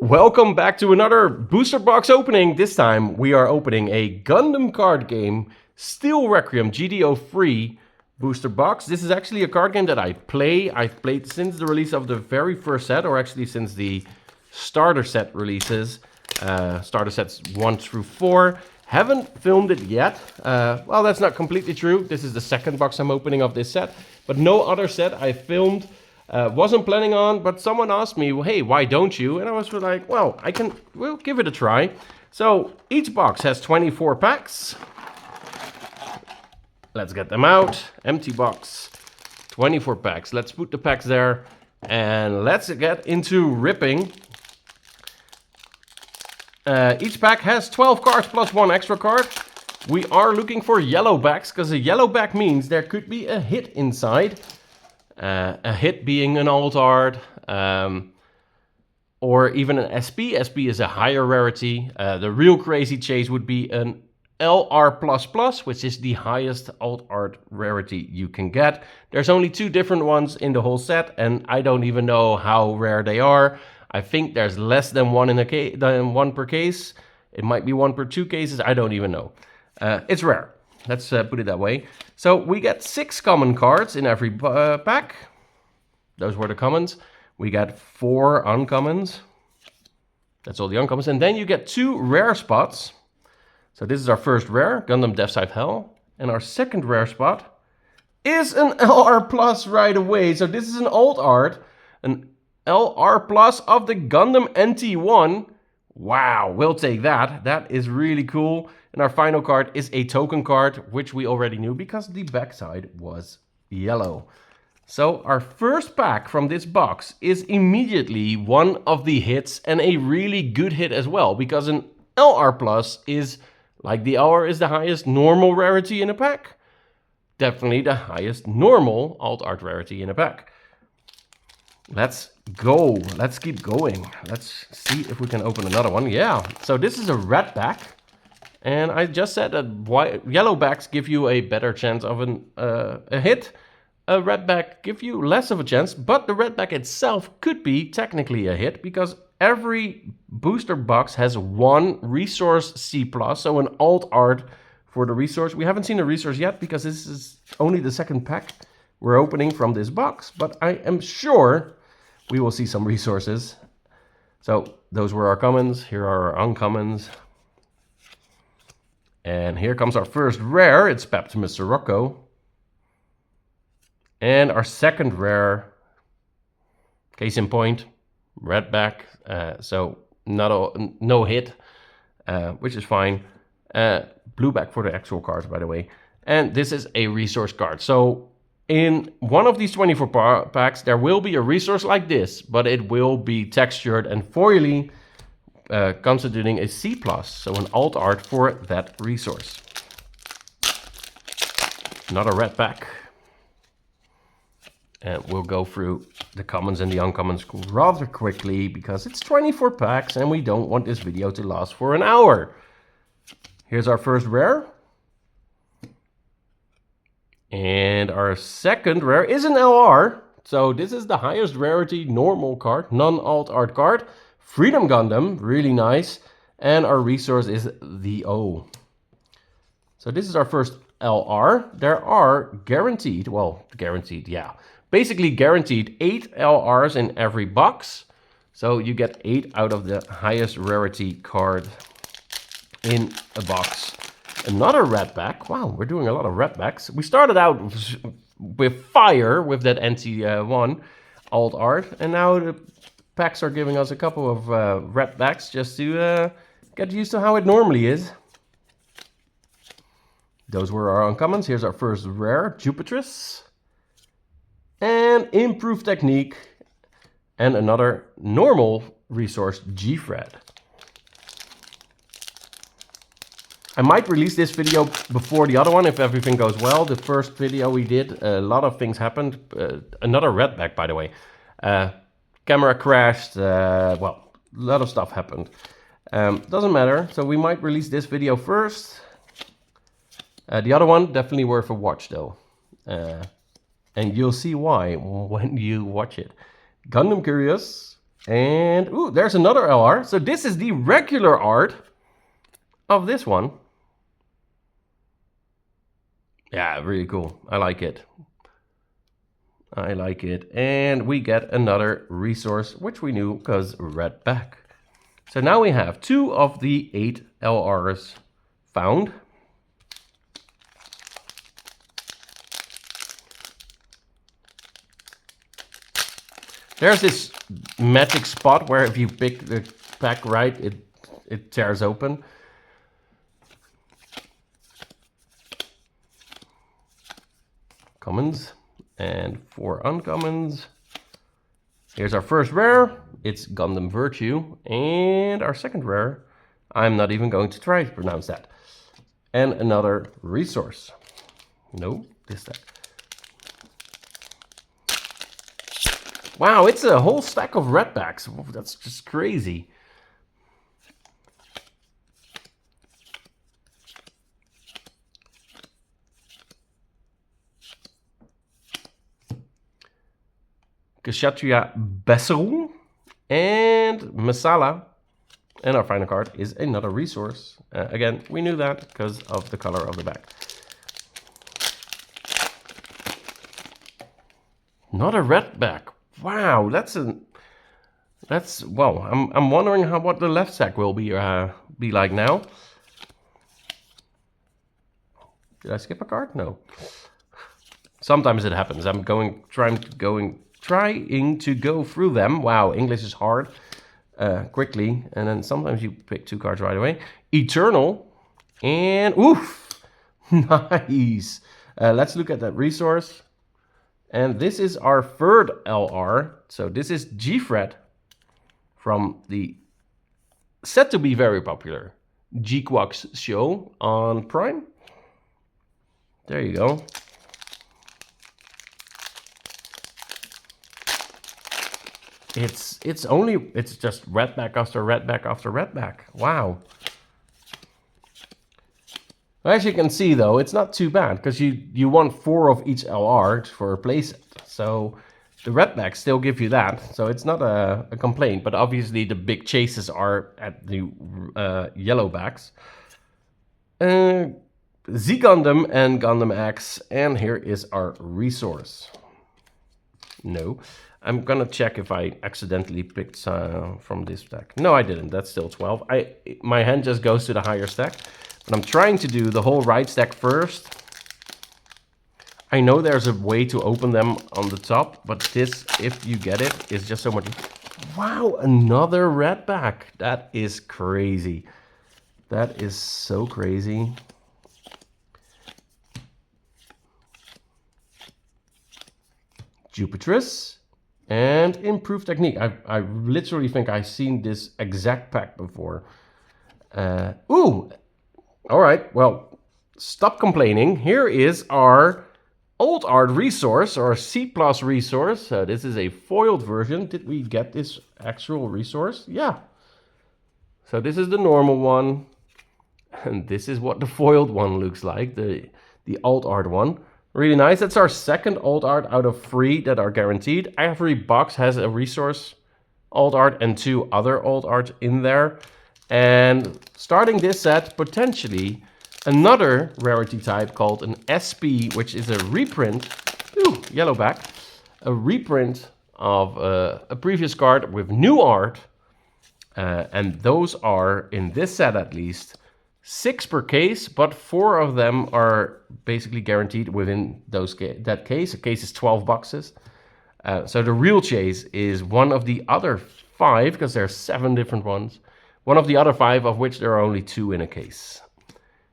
Welcome back to another booster box opening. This time we are opening a Gundam card game, Steel Requiem GD03 booster box. This is actually a card game that I've played since the release of the very first set, or actually since the starter set releases. Starter sets 1 through 4. Haven't filmed it yet. Well, that's not completely true. This is the second box I'm opening of this set, but no other set I filmed. Wasn't planning on, but someone asked me, well, hey, why don't you? And I was like, well, we'll give it a try. So each box has 24 packs. Let's get them out. Empty box, 24 packs. Let's put the packs there and let's get into ripping. Each pack has 12 cards plus 1 extra card. We are looking for yellow backs because a yellow back means there could be a hit inside. A hit being an alt art, or even an SP. SP is a higher rarity. The real crazy chase would be an LR++, which is the highest alt art rarity you can get. There's only 2 different ones in the whole set, and I don't even know how rare they are. I think there's less than one per case. It might be 1 per 2 cases. I don't even know. It's rare. Let's put it that way. So we get 6 common cards in every pack. Those were the commons. We got 4 uncommons. That's all the uncommons. And then you get 2 rare spots. So this is our first rare, Gundam Death Side Hell. And our second rare spot is an LR Plus right away. So this is an alt art, an LR Plus of the Gundam NT1. Wow, we'll take that. That is really cool. And our final card is a token card, which we already knew because the backside was yellow. So our first pack from this box is immediately one of the hits, and a really good hit as well, because an LR Plus is, like the LR is the highest normal rarity in a pack. Definitely the highest normal alt art rarity in a pack. Let's go. Let's keep going. Let's see if we can open another one. Yeah, so this is a red back. And I just said that yellow backs give you a better chance of a hit. A red back give you less of a chance, but the red back itself could be technically a hit because every booster box has 1 resource C+, so an alt art for the resource. We haven't seen a resource yet because this is only the second pack we're opening from this box, but I am sure we will see some resources. So those were our commons. Here are our uncommons. And here comes our first rare. It's Optimus Sirocco. And our second rare, case in point, red back. So no hit, which is fine. Blue back for the actual cards, by the way. And this is a resource card. So in one of these 24 packs, there will be a resource like this, but it will be textured and foily, constituting a C+, so an alt art for that resource. Another red pack. And we'll go through the commons and the uncommons rather quickly because it's 24 packs and we don't want this video to last for an hour. Here's our first rare. And our second rare is an LR. So this is the highest rarity normal card, non-alt art card. Freedom Gundam, really nice. And our resource is the O. So this is our first LR. There are guaranteed, basically guaranteed 8 LRs in every box. So you get 8 out of the highest rarity card in a box. Another red back. Wow, we're doing a lot of red backs. We started out with fire with that NT1 alt art, and now the packs are giving us a couple of red backs just to get used to how it normally is. Those were our uncommons. Here's our first rare, Jupitrus. And improved technique. And another normal resource, G-Fred. I might release this video before the other one if everything goes well. The first video we did, a lot of things happened. Another red back, by the way. Camera crashed. Well, a lot of stuff happened. Doesn't matter. So we might release this video first. The other one, definitely worth a watch though. And you'll see why when you watch it. Gundam Curious. And, ooh, there's another LR. So this is the regular art of this one. Yeah, really cool. I like it. I like it. And we get another resource, which we knew because red back. So now we have 2 of the 8 LRs found. There's this magic spot where if you pick the pack right, it tears open. Commons and 4 uncommons. Here's our first rare. It's Gundam Virtue. And our second rare, I'm not even going to try to pronounce that. And another resource. No, this stack. Wow, it's a whole stack of redbacks. That's just crazy. Kshatriya Besseru and Masala. And our final card is another resource. Again, we knew that because of the color of the back. Not a redback. Wow, well. I'm wondering what the left stack will be like now. Did I skip a card? No. Sometimes it happens. I'm trying to go through them. Wow, English is hard. Quickly, and then sometimes you pick 2 cards right away. Eternal, and oof, nice. Let's look at that resource. And this is our third LR. So this is G-Fred from the said to be very popular G-Quax show on Prime. There you go. It's just redback after redback after redback. Wow. As you can see though, it's not too bad because you want 4 of each LR for a playset. So the redbacks still give you that. So it's not a complaint, but obviously the big chases are at the yellow backs. Z Gundam and Gundam X, and here is our resource. No. I'm gonna check if I accidentally picked from this stack. No, I didn't. That's still 12. My hand just goes to the higher stack. But I'm trying to do the whole right stack first. I know there's a way to open them on the top, but this, if you get it, is just so much. Wow, another redback. That is crazy. That is so crazy. Jupiterus. And improved technique. I literally think I've seen this exact pack before. Ooh! Alright, well, stop complaining. Here is our old art resource, or C+ resource. This is a foiled version. Did we get this actual resource? Yeah. So this is the normal one. And this is what the foiled one looks like, the alt art one. Really nice. That's our second alt art out of 3 that are guaranteed. Every box has a resource alt art and 2 other alt art in there. And starting this set, potentially another rarity type called an SP, which is a reprint. Ooh, yellow back. A reprint of a previous card with new art. And those are, in this set at least, 6 per case, but 4 of them are basically guaranteed within that case. A case is 12 boxes. So the real chase is one of the other 5, because there are 7 different ones. One of the other 5, of which there are only 2 in a case.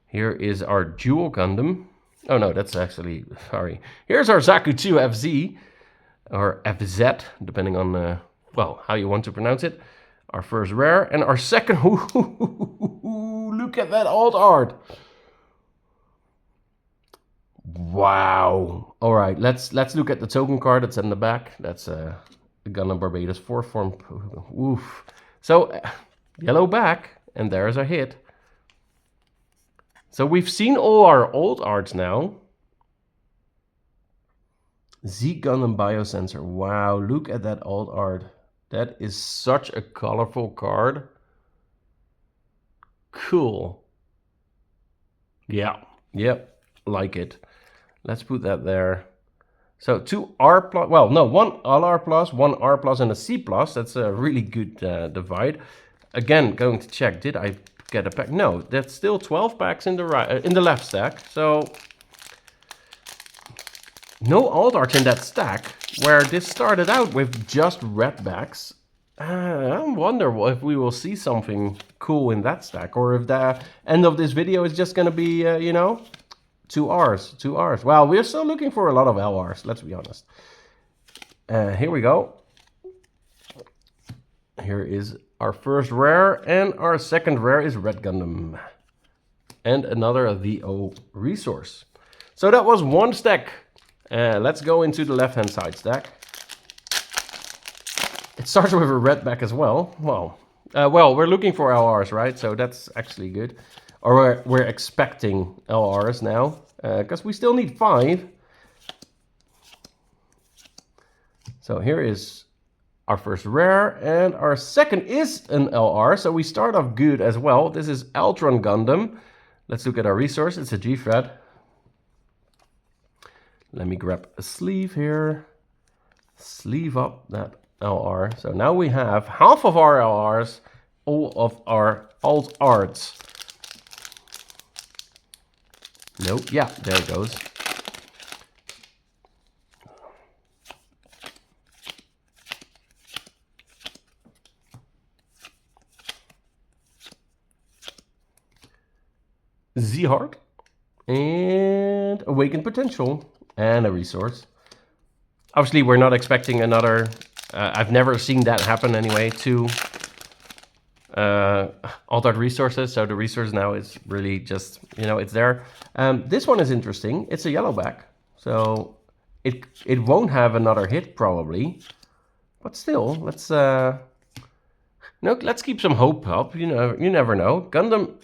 Here is our Dual Gundam. Oh no, that's actually, sorry. Here's our Zaku 2 FZ, or FZ, depending on, well, how you want to pronounce it. Our first rare, and our second, look at that alt art. Wow. All right, let's look at the token card that's in the back. That's the Gundam Barbados 4 form. Oof. So, yellow back, and there's a hit. So we've seen all our old arts now. Z Gundam Biosensor. Wow, look at that old art. That is such a colorful card. Cool. Yeah, yep, like it. Let's put that there. So 2 R plus, well, no, 1 LR plus, 1 R plus, and a C plus. That's a really good divide. Again, going to check, did I get a pack? No, that's still 12 packs in the right, in the left stack. So no alt art in that stack, where this started out with just red backs. I wonder if we will see something cool in that stack, or if the end of this video is just going to be, you know, 2 Rs, 2 Rs. Well, we're still looking for a lot of LRs, let's be honest. Here we go. Here is our first rare, and our second rare is Red Gundam. And another VO resource. So that was one stack. Let's go into the left-hand side stack. It starts with a red back as well. Well, we're looking for LRs, right? So that's actually good. Or we're expecting LRs now, because we still need 5. So here is our first rare, and our second is an LR. So we start off good as well. This is Eltron Gundam. Let's look at our resource. It's a G-Thread. Let me grab a sleeve here. Sleeve up that LR. So now we have half of our LRs, all of our alt arts. Nope, yeah, there it goes. Z-Heart and Awakened Potential and a resource. Obviously, we're not expecting another. I've never seen that happen anyway. 2 alt art resources. So the resource now is really just, you know, it's there. This one is interesting. It's a yellow back, so it won't have another hit probably, but still, let's let's keep some hope up. You know, you never know. Gundam.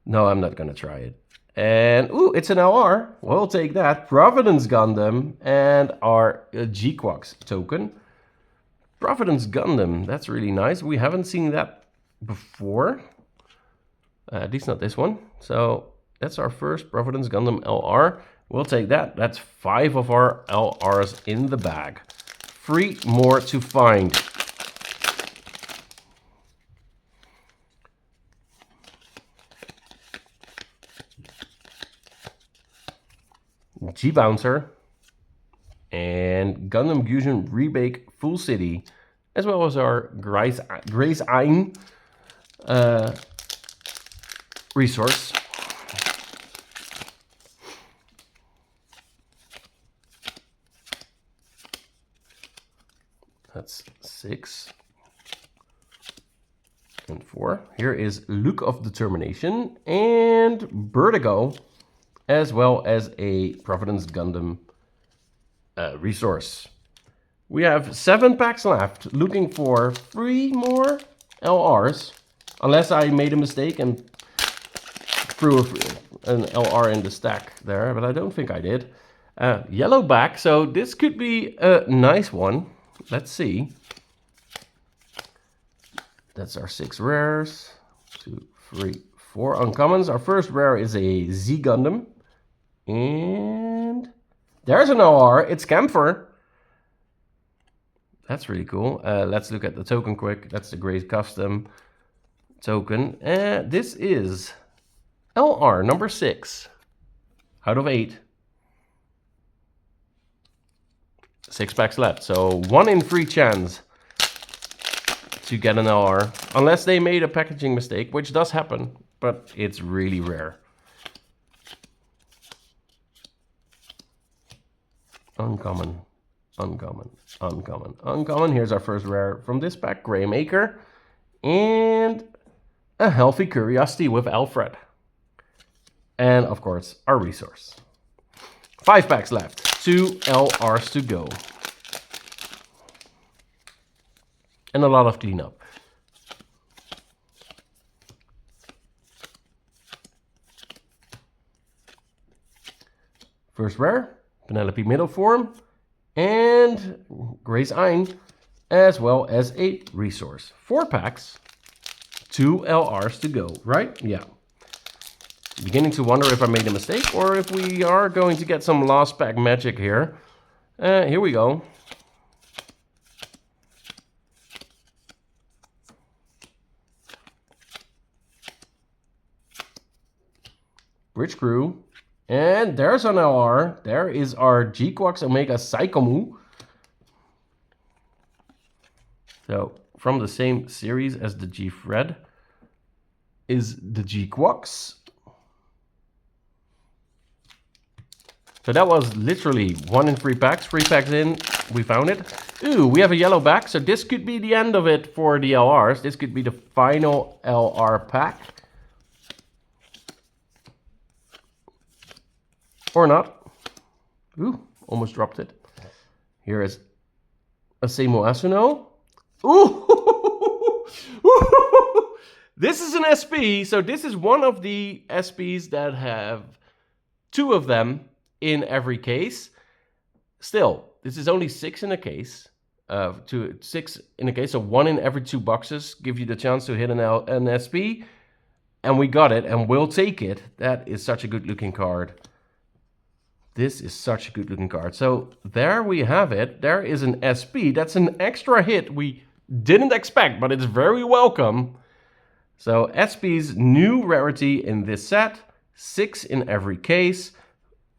No, I'm not gonna try it. And ooh, it's an LR. We'll take that. Providence Gundam and our G-Quax token. Providence Gundam. That's really nice. We haven't seen that before. At least not this one. So that's our first Providence Gundam LR. We'll take that. That's 5 of our LRs in the bag. 3 more to find. G-Bouncer and Gundam Fusion Rebake Full City, as well as our Grace Ein resource. That's 6 and 4. Here is Look of Determination and Vertigo, as well as a Providence Gundam resource. We have 7 packs left, looking for 3 more LRs, unless I made a mistake and threw an LR in the stack there, but I don't think I did. Yellow back, so this could be a nice one. Let's see. That's our 6 rares. 2, 3, 4 uncommons. Our first rare is a Z Gundam. And there's an LR. It's Camphor. That's really cool. Let's look at the token quick. That's the Grace Custom token. This is LR number 6 out of 8. 6 packs left. So 1 in 3 chance to get an LR. Unless they made a packaging mistake, which does happen, but it's really rare. Uncommon, uncommon, uncommon, uncommon. Here's our first rare from this pack, Grey Maker. And a Healthy Curiosity with Alfred. And of course, our resource. 5 packs left, 2 LRs to go. And a lot of cleanup. First rare, Penelope Middle Form, and Grace Ein. as well as a resource. 4 packs, 2 LRs to go, right? Yeah. Beginning to wonder if I made a mistake or if we are going to get some last pack magic here. Here we go. Bridge Crew. And there's an LR. There is our G-Quax Omega Psychomu. So, from the same series as the G-Fred is the G-Quax. So that was literally 1 in 3 packs. 3 packs in, we found it. Ooh, we have a yellow back. So this could be the end of it for the LRs. This could be the final LR pack. Or not. Ooh, almost dropped it. Here is Asemo Asuno. Ooh! This is an SP. So this is one of the SPs that have 2 of them in every case. Still, this is only 6 in a case. 6 in a case, so 1 in every 2 boxes give you the chance to hit an SP. And we got it, and we'll take it. That is such a good looking card. This is such a good looking card. So there we have it. There is an SP. That's an extra hit we didn't expect, but it's very welcome. So SP's new rarity in this set. 6 in every case.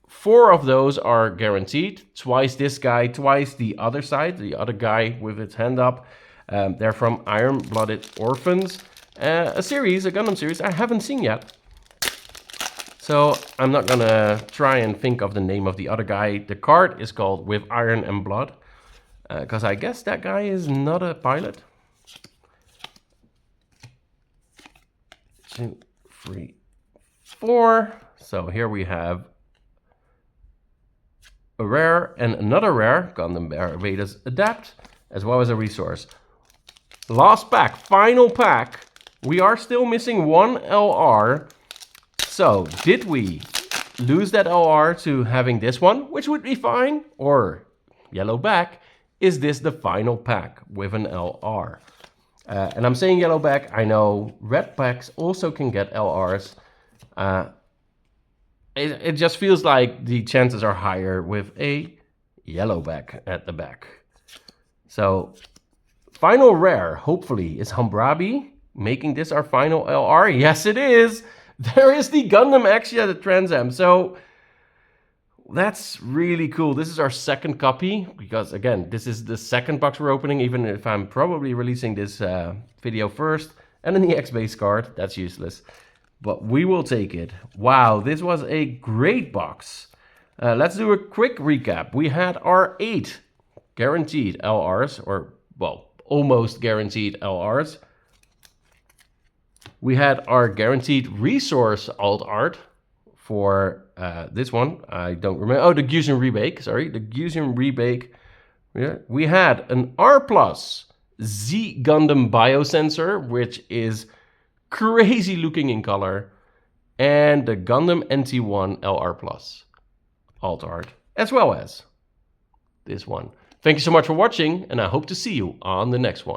4 of those are guaranteed. Twice this guy, twice the other side, the other guy with its hand up. They're from Iron-Blooded Orphans. A series, a Gundam series I haven't seen yet. So I'm not gonna try and think of the name of the other guy. The card is called With Iron and Blood. Because I guess that guy is not a pilot. 2, 3, 4. So here we have a rare and another rare, Gundam Barbados Adapt, as well as a resource. Last pack, final pack. We are still missing 1 LR. So, did we lose that LR to having this one, which would be fine, or yellow back? Is this the final pack with an LR? And I'm saying yellow back, I know red packs also can get LRs. It just feels like the chances are higher with a yellow back at the back. So, final rare, hopefully, is Hambrabi making this our final LR. Yes, it is. There is the Gundam Axia, the Trans Am. So that's really cool. This is our second copy because, again, this is the second box we're opening, even if I'm probably releasing this video first. And then the X-Base card, that's useless. But we will take it. Wow, this was a great box. Let's do a quick recap. We had our 8 guaranteed LRs, or, well, almost guaranteed LRs. We had our guaranteed resource alt art for this one. I don't remember. Oh, the Gundam Rebake. Sorry, the Gundam Rebake. Yeah. We had an R+ Z Gundam biosensor, which is crazy looking in color. And the Gundam NT1 LR+ alt art, as well as this one. Thank you so much for watching, and I hope to see you on the next one.